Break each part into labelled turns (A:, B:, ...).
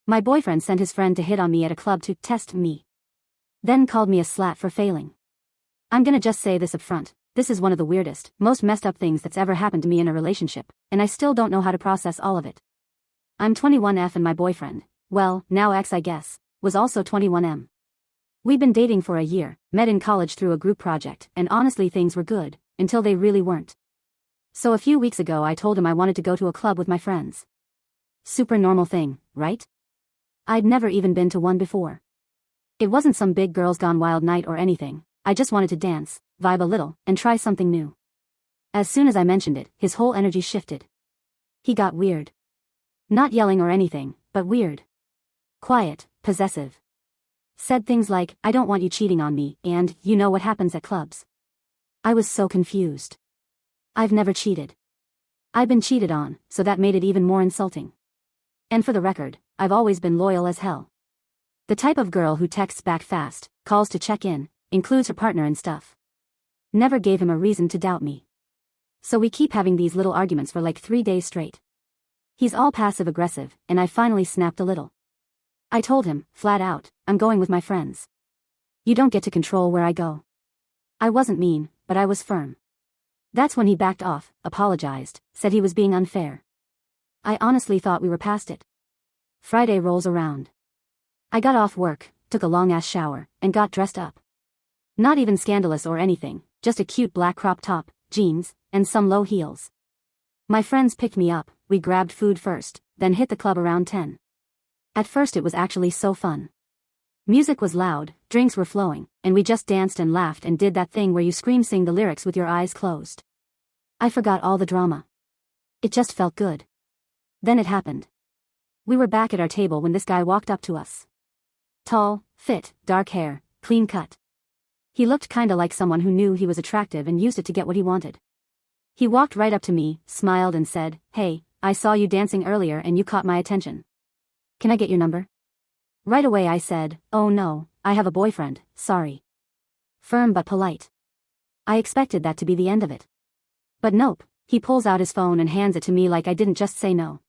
A: My boyfriend sent his friend to hit on me at a club to test me. Then called me a slut for failing. I'm gonna just say this up front. This is one of the weirdest, most messed up things that's ever happened to me in a relationship, and I still don't know how to process all of it. I'm 21F and my boyfriend, well, now ex I guess, was also 21M. We'd been dating for a year, met in college through a group project, and honestly things were good, until they really weren't. So a few weeks ago I told him I wanted to go to a club with my friends. Super normal thing, right? I'd never even been to one before. It wasn't some big girls gone wild night or anything, I just wanted to dance, vibe a little, and try something new. As soon as I mentioned it, his whole energy shifted. He got weird. Not yelling or anything, but weird. Quiet, possessive. Said things like, I don't want you cheating on me, and, you know what happens at clubs. I was so confused. I've never cheated. I've been cheated on, so that made it even more insulting. And for the record, I've always been loyal as hell. The type of girl who texts back fast, calls to check in, includes her partner and stuff. Never gave him a reason to doubt me. So we keep having these little arguments for like 3 days straight. He's all passive-aggressive, and I finally snapped a little. I told him, flat out, I'm going with my friends. You don't get to control where I go. I wasn't mean, but I was firm. That's when he backed off, apologized, said he was being unfair. I honestly thought we were past it. Friday rolls around. I got off work, took a long-ass shower, and got dressed up. Not even scandalous or anything, just a cute black crop top, jeans, and some low heels. My friends picked me up, we grabbed food first, then hit the club around 10. At first it was actually so fun. Music was loud, drinks were flowing, and we just danced and laughed and did that thing where you sing the lyrics with your eyes closed. I forgot all the drama. It just felt good. Then it happened. We were back at our table when this guy walked up to us. Tall, fit, dark hair, clean cut. He looked kinda like someone who knew he was attractive and used it to get what he wanted. He walked right up to me, smiled and said, Hey, I saw you dancing earlier and you caught my attention. Can I get your number? Right away I said, Oh no, I have a boyfriend, sorry. Firm but polite. I expected that to be the end of it. But nope, he pulls out his phone and hands it to me like I didn't just say no.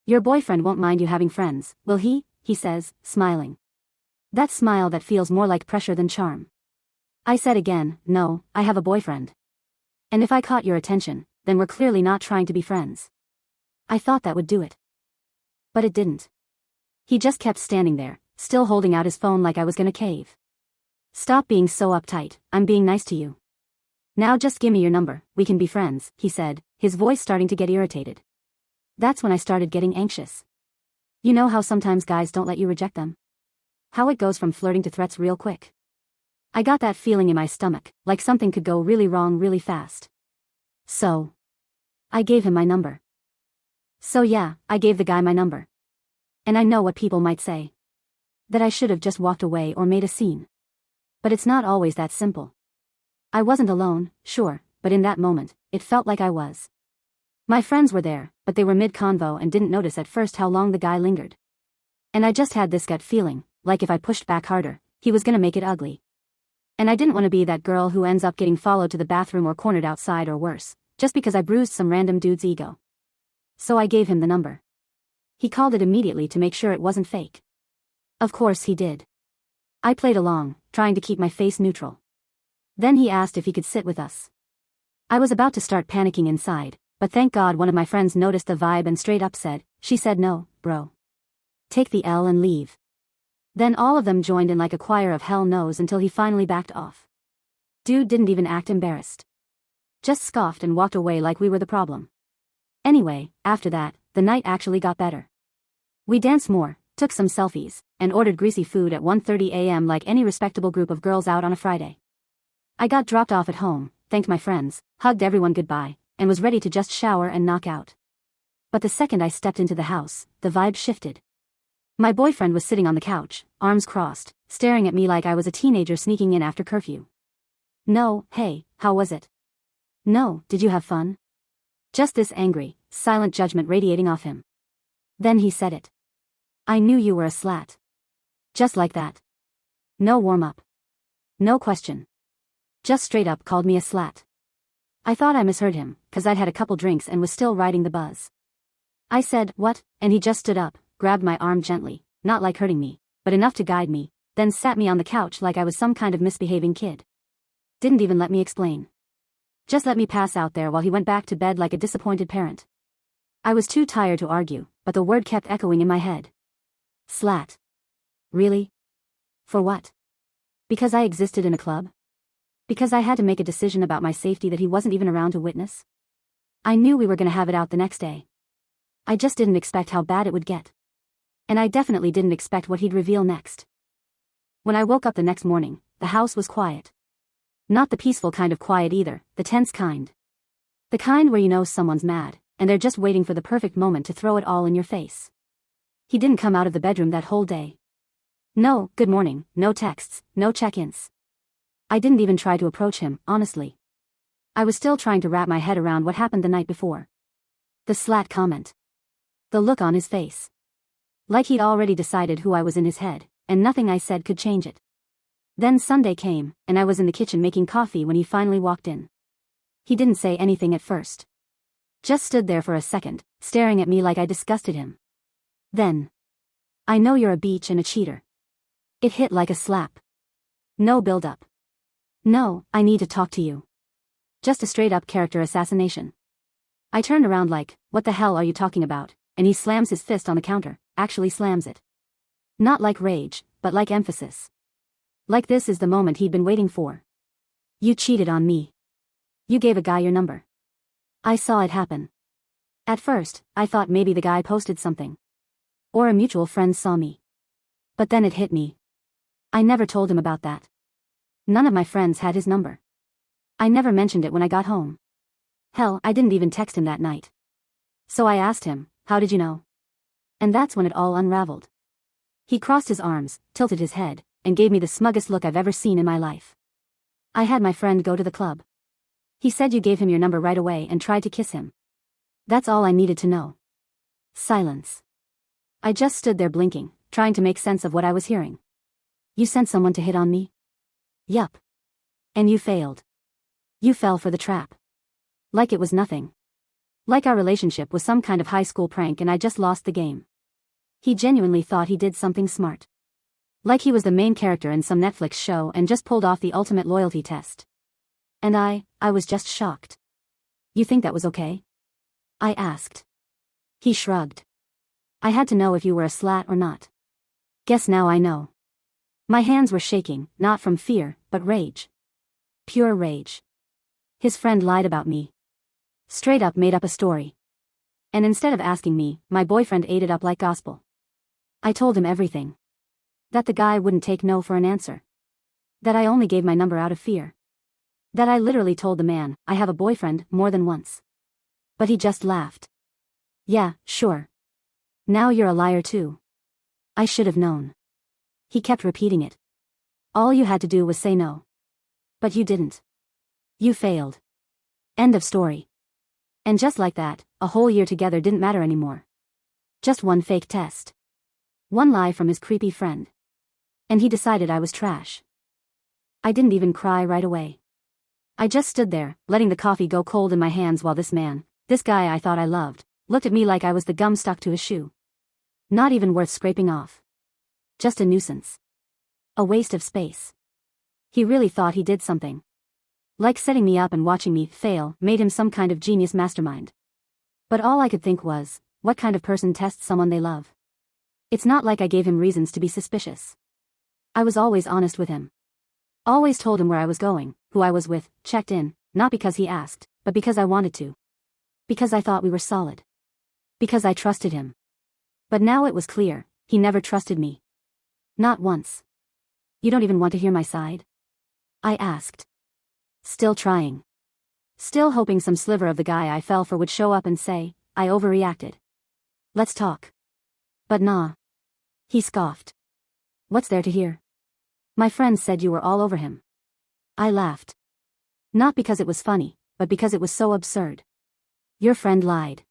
A: Your boyfriend won't mind you having friends, will he? He says, smiling. That smile that feels more like pressure than charm. I said again, no, I have a boyfriend. And if I caught your attention, then we're clearly not trying to be friends. I thought that would do it. But it didn't. He just kept standing there, still holding out his phone like I was gonna cave. Stop being so uptight, I'm being nice to you. Now just give me your number, we can be friends, he said, his voice starting to get irritated. That's when I started getting anxious. You know how sometimes guys don't let you reject them? How it goes from flirting to threats real quick. I got that feeling in my stomach, like something could go really wrong really fast. So I gave him my number. So yeah, I gave the guy my number. And I know what people might say. That I should have just walked away or made a scene. But it's not always that simple. I wasn't alone, sure, but in that moment, it felt like I was. My friends were there, but they were mid-convo and didn't notice at first how long the guy lingered. And I just had this gut feeling, like if I pushed back harder, he was gonna make it ugly. And I didn't want to be that girl who ends up getting followed to the bathroom or cornered outside or worse, just because I bruised some random dude's ego. So I gave him the number. He called it immediately to make sure it wasn't fake. Of course he did. I played along, trying to keep my face neutral. Then he asked if he could sit with us. I was about to start panicking inside, but thank God one of my friends noticed the vibe and straight up said, she said no, bro. Take the L and leave. Then all of them joined in like a choir of hell no's until he finally backed off. Dude didn't even act embarrassed. Just scoffed and walked away like we were the problem. Anyway, after that, the night actually got better. We danced more, took some selfies, and ordered greasy food at 1:30 a.m. like any respectable group of girls out on a Friday. I got dropped off at home, thanked my friends, hugged everyone goodbye, and was ready to just shower and knock out. But the second I stepped into the house, the vibe shifted. My boyfriend was sitting on the couch, arms crossed, staring at me like I was a teenager sneaking in after curfew. No, hey, how was it? No, did you have fun? Just this angry, silent judgment radiating off him. Then he said it. I knew you were a slat. Just like that. No warm-up. No question. Just straight up called me a slat. I thought I misheard him, 'cause I'd had a couple drinks and was still riding the buzz. I said, what? And he just stood up, grabbed my arm gently, not like hurting me, but enough to guide me, then sat me on the couch like I was some kind of misbehaving kid. Didn't even let me explain. Just let me pass out there while he went back to bed like a disappointed parent. I was too tired to argue, but the word kept echoing in my head. Slat. Really? For what? Because I existed in a club? Because I had to make a decision about my safety that he wasn't even around to witness? I knew we were gonna have it out the next day. I just didn't expect how bad it would get. And I definitely didn't expect what he'd reveal next. When I woke up the next morning, the house was quiet. Not the peaceful kind of quiet either, the tense kind. The kind where you know someone's mad, and they're just waiting for the perfect moment to throw it all in your face. He didn't come out of the bedroom that whole day. No good morning, no texts, no check-ins. I didn't even try to approach him, honestly. I was still trying to wrap my head around what happened the night before. The slat comment. The look on his face. Like he'd already decided who I was in his head, and nothing I said could change it. Then Sunday came, and I was in the kitchen making coffee when he finally walked in. He didn't say anything at first. Just stood there for a second, staring at me like I disgusted him. Then. I know you're a beach and a cheater. It hit like a slap. No build-up. No, I need to talk to you. Just a straight-up character assassination. I turned around like, what the hell are you talking about? And he slams his fist on the counter, actually slams it. Not like rage, but like emphasis. Like this is the moment he'd been waiting for. You cheated on me. You gave a guy your number. I saw it happen. At first, I thought maybe the guy posted something. Or a mutual friend saw me. But then it hit me. I never told him about that. None of my friends had his number. I never mentioned it when I got home. Hell, I didn't even text him that night. So I asked him, how did you know? And that's when it all unraveled. He crossed his arms, tilted his head, and gave me the smuggest look I've ever seen in my life. I had my friend go to the club. He said you gave him your number right away and tried to kiss him. That's all I needed to know. Silence. I just stood there blinking, trying to make sense of what I was hearing. You sent someone to hit on me? Yup. And you failed. You fell for the trap. Like it was nothing. Like our relationship was some kind of high school prank and I just lost the game. He genuinely thought he did something smart. Like he was the main character in some Netflix show and just pulled off the ultimate loyalty test. And I was just shocked. You think that was okay? I asked. He shrugged. I had to know if you were a slat or not. Guess now I know. My hands were shaking, not from fear, but rage. Pure rage. His friend lied about me. Straight up made up a story. And instead of asking me, my boyfriend ate it up like gospel. I told him everything. That the guy wouldn't take no for an answer. That I only gave my number out of fear. That I literally told the man, I have a boyfriend, more than once. But he just laughed. Yeah, sure. Now you're a liar too. I should have known. He kept repeating it. All you had to do was say no. But you didn't. You failed. End of story. And just like that, a whole year together didn't matter anymore. Just one fake test. One lie from his creepy friend. And he decided I was trash. I didn't even cry right away. I just stood there, letting the coffee go cold in my hands while this man, this guy I thought I loved, looked at me like I was the gum stuck to his shoe. Not even worth scraping off. Just a nuisance. A waste of space. He really thought he did something. Like setting me up and watching me fail made him some kind of genius mastermind. But all I could think was, what kind of person tests someone they love? It's not like I gave him reasons to be suspicious. I was always honest with him. Always told him where I was going, who I was with, checked in, not because he asked, but because I wanted to. Because I thought we were solid. Because I trusted him. But now it was clear, he never trusted me. Not once. You don't even want to hear my side? I asked. Still trying. Still hoping some sliver of the guy I fell for would show up and say, I overreacted. Let's talk. But nah. He scoffed. What's there to hear? My friend said you were all over him. I laughed. Not because it was funny, but because it was so absurd. Your friend lied.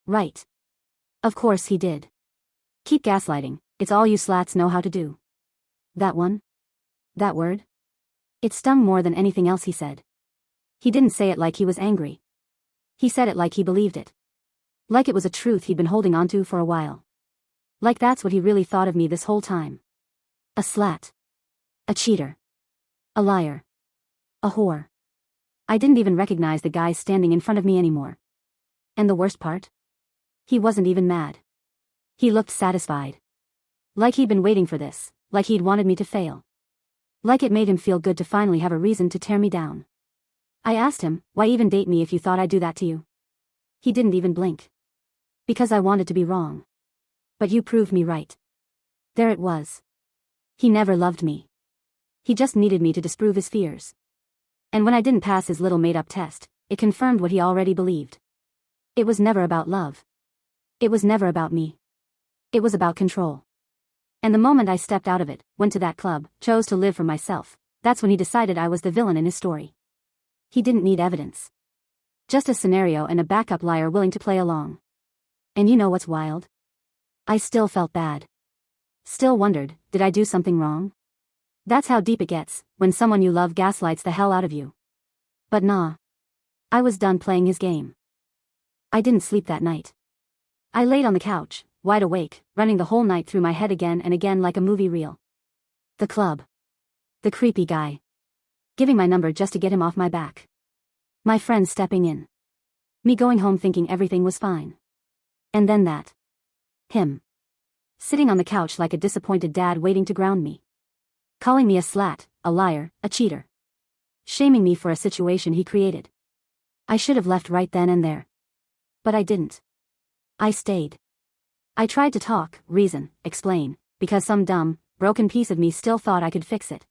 A: Right. Of course he did. Keep gaslighting, it's all you slats know how to do. That one? That word? It stung more than anything else he said. He didn't say it like he was angry. He said it like he believed it. Like it was a truth he'd been holding onto for a while. Like that's what he really thought of me this whole time. A slut. A cheater. A liar. A whore. I didn't even recognize the guy standing in front of me anymore. And the worst part? He wasn't even mad. He looked satisfied. Like he'd been waiting for this, like he'd wanted me to fail. Like it made him feel good to finally have a reason to tear me down. I asked him, why even date me if you thought I'd do that to you? He didn't even blink. Because I wanted to be wrong. But you proved me right. There it was. He never loved me. He just needed me to disprove his fears. And when I didn't pass his little made-up test, it confirmed what he already believed. It was never about love. It was never about me. It was about control. And the moment I stepped out of it, went to that club, chose to live for myself, that's when he decided I was the villain in his story. He didn't need evidence. Just a scenario and a backup liar willing to play along. And you know what's wild? I still felt bad. Still wondered, did I do something wrong? That's how deep it gets, when someone you love gaslights the hell out of you. But nah. I was done playing his game. I didn't sleep that night. I laid on the couch, wide awake, running the whole night through my head again and again like a movie reel. The club. The creepy guy. Giving my number just to get him off my back. My friends stepping in. Me going home thinking everything was fine. And then that. Him. Sitting on the couch like a disappointed dad waiting to ground me. Calling me a slut, a liar, a cheater. Shaming me for a situation he created. I should have left right then and there. But I didn't. I stayed. I tried to talk, reason, explain, because some dumb, broken piece of me still thought I could fix it.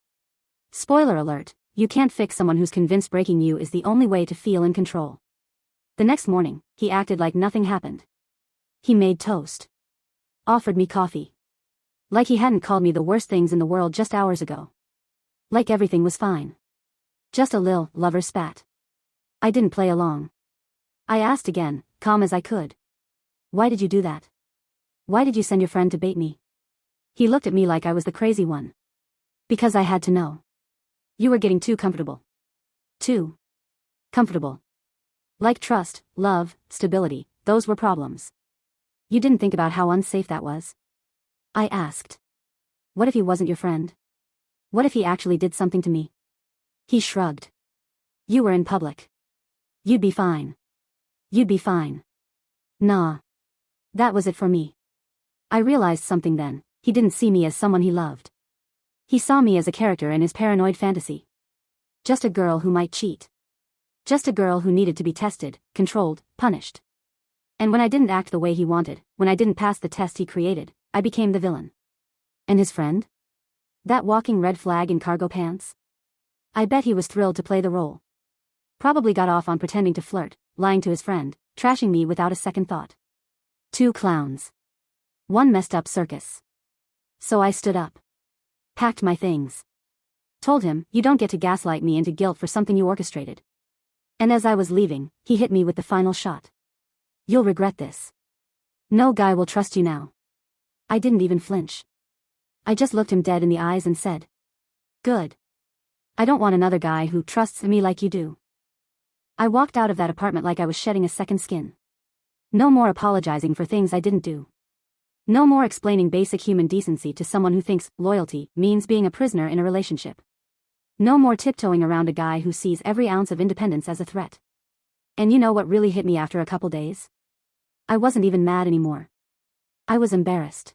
A: Spoiler alert, you can't fix someone who's convinced breaking you is the only way to feel in control. The next morning, he acted like nothing happened. He made toast. Offered me coffee. Like he hadn't called me the worst things in the world just hours ago. Like everything was fine. Just a lil lover spat. I didn't play along. I asked again, calm as I could. Why did you do that? Why did you send your friend to bait me? He looked at me like I was the crazy one. Because I had to know. You were getting too comfortable. Too comfortable. Like trust, love, stability, those were problems. You didn't think about how unsafe that was? I asked. What if he wasn't your friend? What if he actually did something to me? He shrugged. You were in public. You'd be fine. You'd be fine. Nah. That was it for me. I realized something then, he didn't see me as someone he loved. He saw me as a character in his paranoid fantasy. Just a girl who might cheat. Just a girl who needed to be tested, controlled, punished. And when I didn't act the way he wanted, when I didn't pass the test he created, I became the villain. And his friend? That walking red flag in cargo pants? I bet he was thrilled to play the role. Probably got off on pretending to flirt, lying to his friend, trashing me without a second thought. Two clowns. One messed up circus. So I stood up. Packed my things. Told him, you don't get to gaslight me into guilt for something you orchestrated. And as I was leaving, he hit me with the final shot. You'll regret this. No guy will trust you now. I didn't even flinch. I just looked him dead in the eyes and said. Good. I don't want another guy who trusts me like you do. I walked out of that apartment like I was shedding a second skin. No more apologizing for things I didn't do. No more explaining basic human decency to someone who thinks loyalty means being a prisoner in a relationship. No more tiptoeing around a guy who sees every ounce of independence as a threat. And you know what really hit me after a couple days? I wasn't even mad anymore. I was embarrassed.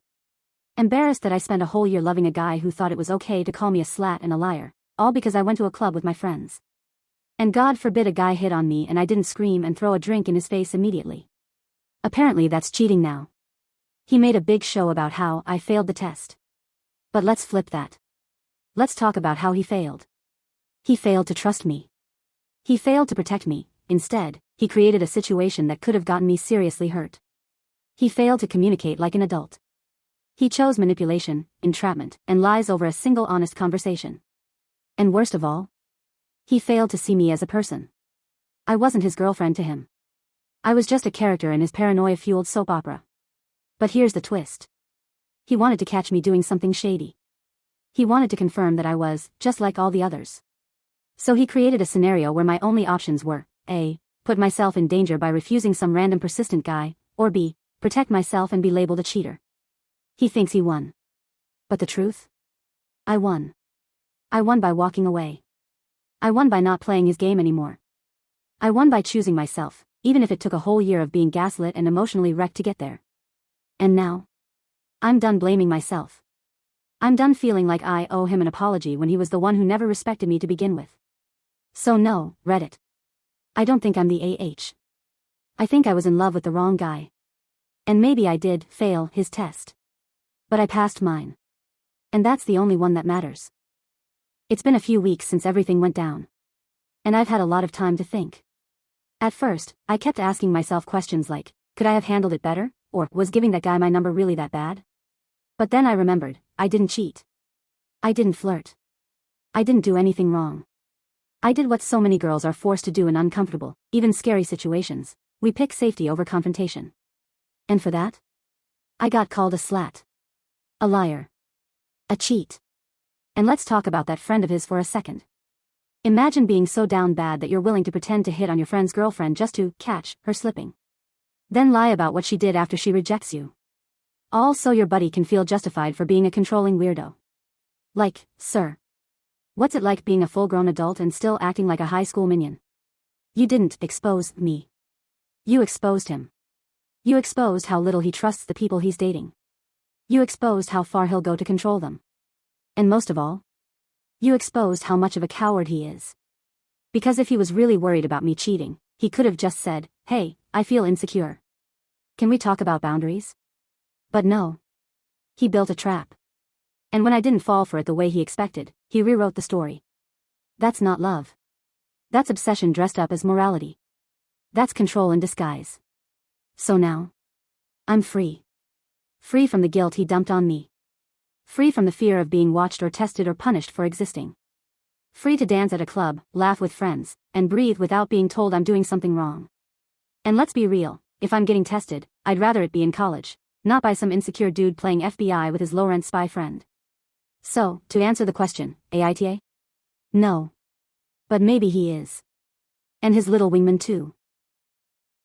A: Embarrassed that I spent a whole year loving a guy who thought it was okay to call me a slut and a liar, all because I went to a club with my friends. And God forbid a guy hit on me and I didn't scream and throw a drink in his face immediately. Apparently that's cheating now. He made a big show about how I failed the test. But let's flip that. Let's talk about how he failed. He failed to trust me. He failed to protect me. Instead, he created a situation that could have gotten me seriously hurt. He failed to communicate like an adult. He chose manipulation, entrapment, and lies over a single honest conversation. And worst of all, he failed to see me as a person. I wasn't his girlfriend to him. I was just a character in his paranoia-fueled soap opera. But here's the twist. He wanted to catch me doing something shady. He wanted to confirm that I was just like all the others. So he created a scenario where my only options were A. Put myself in danger by refusing some random persistent guy, or B. Protect myself and be labeled a cheater. He thinks he won. But the truth? I won. I won by walking away. I won by not playing his game anymore. I won by choosing myself, even if it took a whole year of being gaslit and emotionally wrecked to get there. And now? I'm done blaming myself. I'm done feeling like I owe him an apology when he was the one who never respected me to begin with. So no, Reddit. I don't think I'm the AH. I think I was in love with the wrong guy. And maybe I did fail his test. But I passed mine. And that's the only one that matters. It's been a few weeks since everything went down. And I've had a lot of time to think. At first, I kept asking myself questions like, could I have handled it better? Or, was giving that guy my number really that bad? But then I remembered, I didn't cheat. I didn't flirt. I didn't do anything wrong. I did what so many girls are forced to do in uncomfortable, even scary situations. We pick safety over confrontation. And for that? I got called a slut. A liar. A cheat. And let's talk about that friend of his for a second. Imagine being so down bad that you're willing to pretend to hit on your friend's girlfriend just to catch her slipping. Then lie about what she did after she rejects you. All so your buddy can feel justified for being a controlling weirdo. Like, sir. What's it like being a full-grown adult and still acting like a high school minion? You didn't expose me. You exposed him. You exposed how little he trusts the people he's dating. You exposed how far he'll go to control them. And most of all, you exposed how much of a coward he is. Because if he was really worried about me cheating, he could have just said, hey, I feel insecure. Can we talk about boundaries? But no. He built a trap. And when I didn't fall for it the way he expected, he rewrote the story. That's not love. That's obsession dressed up as morality. That's control in disguise. So now, I'm free. Free from the guilt he dumped on me. Free from the fear of being watched or tested or punished for existing. Free to dance at a club, laugh with friends, and breathe without being told I'm doing something wrong. And let's be real, if I'm getting tested, I'd rather it be in college, not by some insecure dude playing FBI with his low-rent spy friend. So, to answer the question, AITA? No. But maybe he is. And his little wingman too.